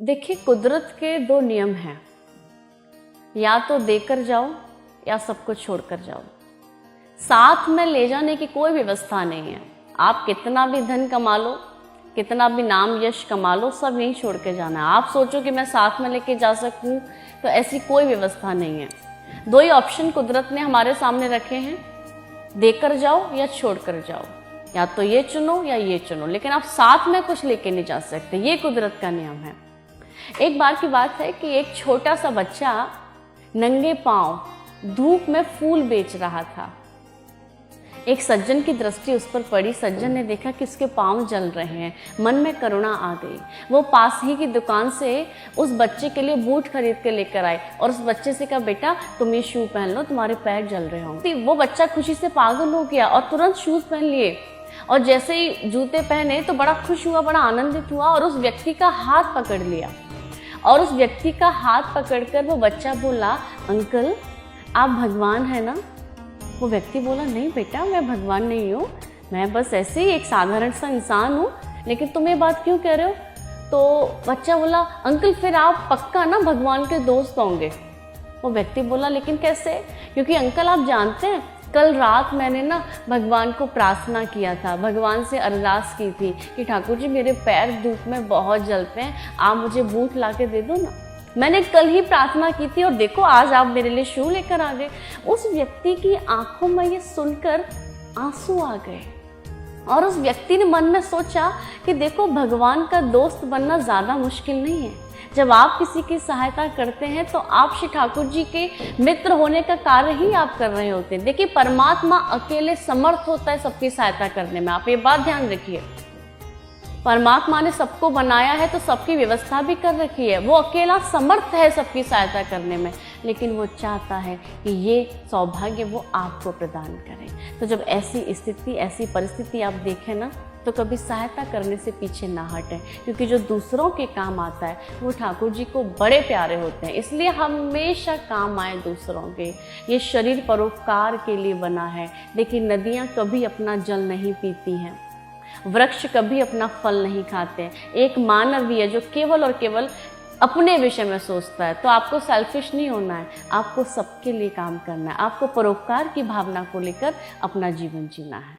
देखिए, कुदरत के दो नियम हैं, या तो देकर जाओ या सब कुछ छोड़कर जाओ। साथ में ले जाने की कोई व्यवस्था नहीं है। आप कितना भी धन कमा लो, कितना भी नाम यश कमा लो, सब यहीं छोड़ के जाना है। आप सोचो कि मैं साथ में लेके जा सकूं, तो ऐसी कोई व्यवस्था नहीं है। दो ही ऑप्शन कुदरत ने हमारे सामने रखे हैं, देकर जाओ या छोड़कर जाओ। या तो ये चुनो या ये चुनो, लेकिन आप साथ में कुछ लेके नहीं जा सकते। ये कुदरत का नियम है। एक बार की बात है कि एक छोटा सा बच्चा नंगे पांव धूप में फूल बेच रहा था। एक सज्जन की दृष्टि उस पर पड़ी। सज्जन ने देखा कि उसके पांव जल रहे हैं। मन में करुणा आ गई। वो पास ही की दुकान से उस बच्चे के लिए बूट खरीद के लेकर आए और उस बच्चे से कहा, बेटा तुम ये शू पहन लो, तुम्हारे पैर जल रहे होंगे। वो बच्चा खुशी से पागल हो गया और तुरंत शूज पहन लिए। और जैसे ही जूते पहने तो बड़ा खुश हुआ, बड़ा आनंदित हुआ और उस व्यक्ति का हाथ पकड़ लिया। और उस व्यक्ति का हाथ पकड़कर वो बच्चा बोला, अंकल आप भगवान है ना? वो व्यक्ति बोला, नहीं बेटा मैं भगवान नहीं हूँ, मैं बस ऐसे ही एक साधारण सा इंसान हूँ, लेकिन तुम ये बात क्यों कह रहे हो? तो बच्चा बोला, अंकल फिर आप पक्का ना भगवान के दोस्त होंगे। वो व्यक्ति बोला, लेकिन कैसे? क्योंकि अंकल आप जानते हैं, कल रात मैंने ना भगवान को प्रार्थना किया था, भगवान से अरदास की थी कि ठाकुर जी मेरे पैर धूप में बहुत जलते हैं, आप मुझे बूट ला के दे दो ना। मैंने कल ही प्रार्थना की थी और देखो आज आप मेरे लिए शू लेकर आ गए। उस व्यक्ति की आंखों में ये सुनकर आंसू आ गए और उस व्यक्ति ने मन में सोचा कि देखो, भगवान का दोस्त बनना ज़्यादा मुश्किल नहीं है। जब आप किसी की सहायता करते हैं तो आप श्री ठाकुर जी के मित्र होने का कार्य ही आप कर रहे होते हैं। देखिए, परमात्मा अकेले समर्थ होता है सबकी सहायता करने में। आप ये बात ध्यान रखिए। परमात्मा ने सबको बनाया है तो सबकी व्यवस्था भी कर रखी है। वो अकेला समर्थ है सबकी सहायता करने में, लेकिन वो चाहता है कि ये सौभाग्य वो आपको प्रदान करें। तो जब ऐसी स्थिति, ऐसी परिस्थिति आप देखें ना, तो कभी सहायता करने से पीछे ना हटें, क्योंकि जो दूसरों के काम आता है वो ठाकुर जी को बड़े प्यारे होते हैं। इसलिए हमेशा काम आए दूसरों के। ये शरीर परोपकार के लिए बना है। देखिए, नदियाँ कभी अपना जल नहीं पीती हैं, वृक्ष कभी अपना फल नहीं खाते। एक मानव ही है जो केवल और केवल अपने विषय में सोचता है। तो आपको सेल्फिश नहीं होना है, आपको सबके लिए काम करना है, आपको परोपकार की भावना को लेकर अपना जीवन जीना है।